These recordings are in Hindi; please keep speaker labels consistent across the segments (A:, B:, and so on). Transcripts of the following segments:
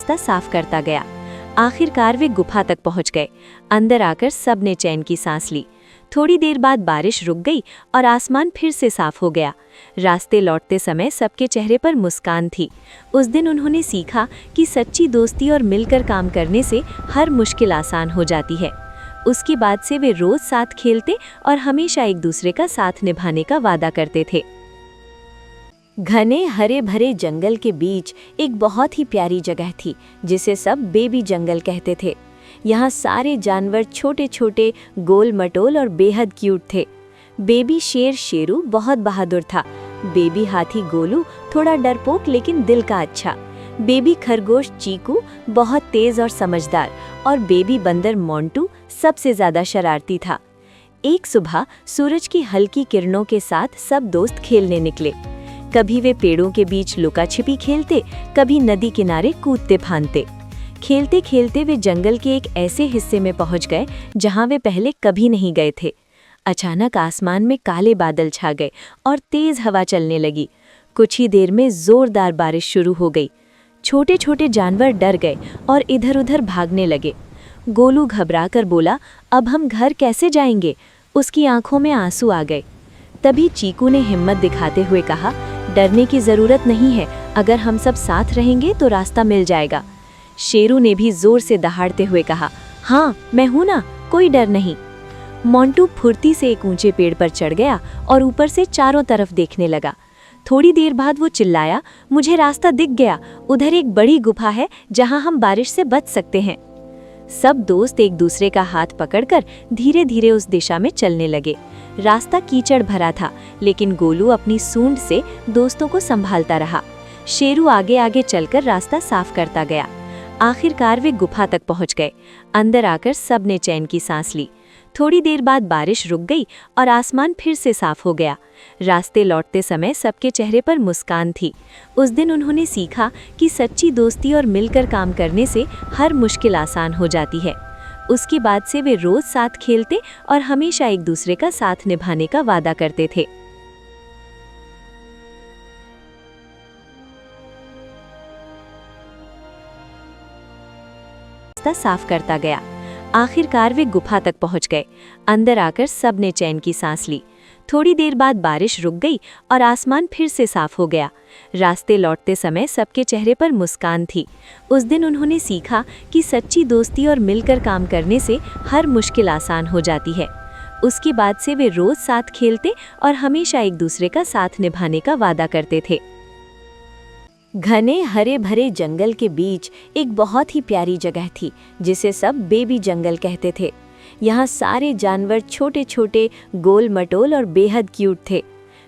A: रास्ता साफ करता गया। आखिरकार वे गुफा तक पहुंच गए। अंदर आकर सबने चैन की सांस ली। थोड़ी देर बाद बारिश रुक गई और आसमान फिर से साफ हो गया। रास्ते लौटते समय सबके चेहरे पर मुस्कान थी। उस दिन उन्होंने सीखा कि सच्ची दोस्ती और मिलकर काम करने से हर मुश्किल आसान हो जाती है। उसके बाद से वे रोज साथ खेलते और हमेशा एक दूसरे का साथ निभाने का वादा करते थे। घने हरे भरे जंगल के बीच एक बहुत ही प्यारी जगह थी जिसे सब बेबी जंगल कहते थे। यहाँ सारे जानवर छोटे छोटे, गोल मटोल और बेहद क्यूट थे। बेबी शेर शेरू बहुत बहादुर था। बेबी हाथी गोलू थोड़ा डरपोक लेकिन दिल का अच्छा। बेबी खरगोश चीकू बहुत तेज और समझदार। और बेबी बंदर मोंटू सबसे ज्यादा शरारती था। एक सुबह सूरज की हल्की किरणों के साथ सब दोस्त खेलने निकले। कभी वे पेड़ों के बीच लुका छिपी खेलते, कभी नदी किनारे कूदते फांदते। खेलते खेलते वे जंगल के एक ऐसे हिस्से में पहुंच गए जहां वे पहले कभी नहीं गए थे। अचानक आसमान में काले बादल छा गए और तेज हवा चलने लगी। कुछ ही देर में जोरदार बारिश शुरू हो गई। छोटे छोटे जानवर डर गए और इधर-उधर भागने लगे। गोलू घबराकर बोला, अब हम घर कैसे जाएंगे? उसकी आंखों में आंसू आ गए। तभी चीकू ने हिम्मत दिखाते हुए कहा, डरने की जरूरत नहीं है, अगर हम सब साथ रहेंगे तो रास्ता मिल जाएगा। शेरू ने भी जोर से दहाड़ते हुए कहा, हाँ मैं हूं ना, कोई डर नहीं। मोंटू फुर्ती से एक ऊंचे पेड़ पर चढ़ गया और ऊपर से चारों तरफ देखने लगा। थोड़ी देर बाद वो चिल्लाया, मुझे रास्ता दिख गया, उधर एक बड़ी गुफा है जहां हम बारिश से बच सकते हैं। सब दोस्त एक दूसरे का हाथ पकड़कर धीरे धीरे उस दिशा में चलने लगे। रास्ता कीचड़ भरा था, लेकिन गोलू अपनी सूंड से दोस्तों को संभालता रहा। शेरू आगे आगे चलकर रास्ता साफ करता गया। आखिरकार वे गुफा तक पहुंच गए। अंदर आकर सबने चैन की सांस ली। थोड़ी देर बाद बारिश रुक गई और आसमान फिर से साफ हो गया। रास्ते लौटते समय सबके चेहरे पर मुस्कान थी। उस दिन उन्होंने सीखा कि सच्ची दोस्ती और मिलकर काम करने से हर मुश्किल आसान हो जाती है। उसके बाद से वे रोज साथ खेलते और हमेशा एक दूसरे का साथ निभाने का वादा करते थे। रास्ता साफ करता गया। आखिरकार वे गुफा तक पहुंच गए। अंदर आकर सबने चैन की सांस ली। थोड़ी देर बाद बारिश रुक गई और आसमान फिर से साफ हो गया। रास्ते लौटते समय सबके चेहरे पर मुस्कान थी। उस दिन उन्होंने सीखा कि सच्ची दोस्ती और मिलकर काम करने से हर मुश्किल आसान हो जाती है। उसके बाद से वे रोज साथ खेलते और हमेशा एक दूसरे का साथ निभाने का वादा करते थे। घने हरे भरे जंगल के बीच एक बहुत ही प्यारी जगह थी जिसे सब बेबी जंगल कहते थे। यहाँ सारे जानवर छोटे छोटे, गोल मटोल और बेहद क्यूट थे।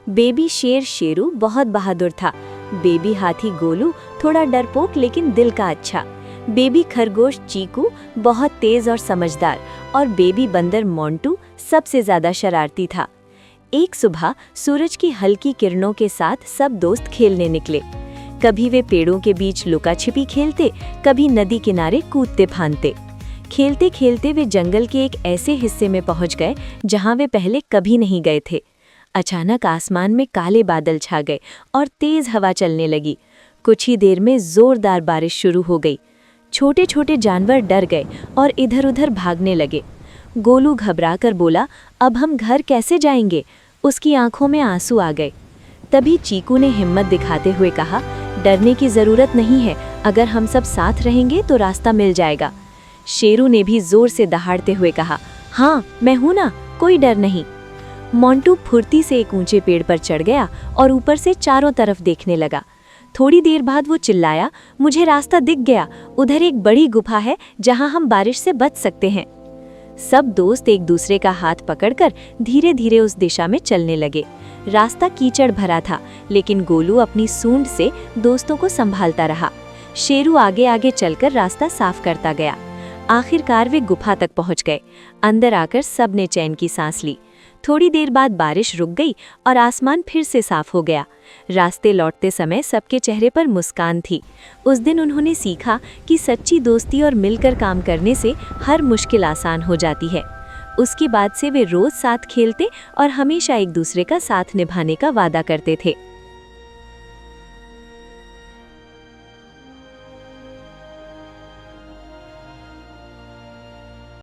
A: बेबी शेर शेरू बहुत बहादुर था। बेबी हाथी गोलू थोड़ा डरपोक लेकिन दिल का अच्छा। बेबी खरगोश चीकू बहुत तेज और समझदार। और बेबी बंदर मोंटू सबसे ज्यादा शरारती था। एक सुबह सूरज की हल्की किरणों के साथ सब दोस्त खेलने निकले। कभी वे पेड़ों के बीच लुका छिपी खेलते, कभी नदी किनारे कूदते फांदते। खेलते खेलते वे जंगल के एक ऐसे हिस्से में पहुंच गए जहां वे पहले कभी नहीं गए थे। अचानक आसमान में काले बादल छा गए और तेज हवा चलने लगी। कुछ ही देर में जोरदार बारिश शुरू हो गई। छोटे छोटे जानवर डर गए और इधर-उधर भागने लगे। गोलू घबराकर बोला, अब हम घर कैसे जाएंगे? उसकी आंखों में आंसू आ गए। तभी चीकू ने हिम्मत दिखाते हुए कहा, डरने की जरूरत नहीं है, अगर हम सब साथ रहेंगे तो रास्ता मिल जाएगा। शेरू ने भी जोर से दहाड़ते हुए कहा, हाँ मैं हूं ना, कोई डर नहीं। मोंटू फुर्ती से एक ऊंचे पेड़ पर चढ़ गया और ऊपर से चारों तरफ देखने लगा। थोड़ी देर बाद वो चिल्लाया, मुझे रास्ता दिख गया, उधर एक बड़ी गुफा है जहां हम बारिश से बच सकते हैं। सब दोस्त एक दूसरे का हाथ पकड़कर धीरे धीरे उस दिशा में चलने लगे। रास्ता कीचड़ भरा था, लेकिन गोलू अपनी सूंड से दोस्तों को संभालता रहा। शेरू आगे आगे चलकर रास्ता साफ करता गया। आखिरकार वे गुफा तक पहुंच गए। अंदर आकर सबने चैन की सांस ली। थोड़ी देर बाद बारिश रुक गई और आसमान फिर से साफ हो गया। रास्ते लौटते समय सबके चेहरे पर मुस्कान थी। उस दिन उन्होंने सीखा कि सच्ची दोस्ती और मिलकर काम करने से हर मुश्किल आसान हो जाती है। उसके बाद से वे रोज साथ खेलते और हमेशा एक दूसरे का साथ निभाने का वादा करते थे।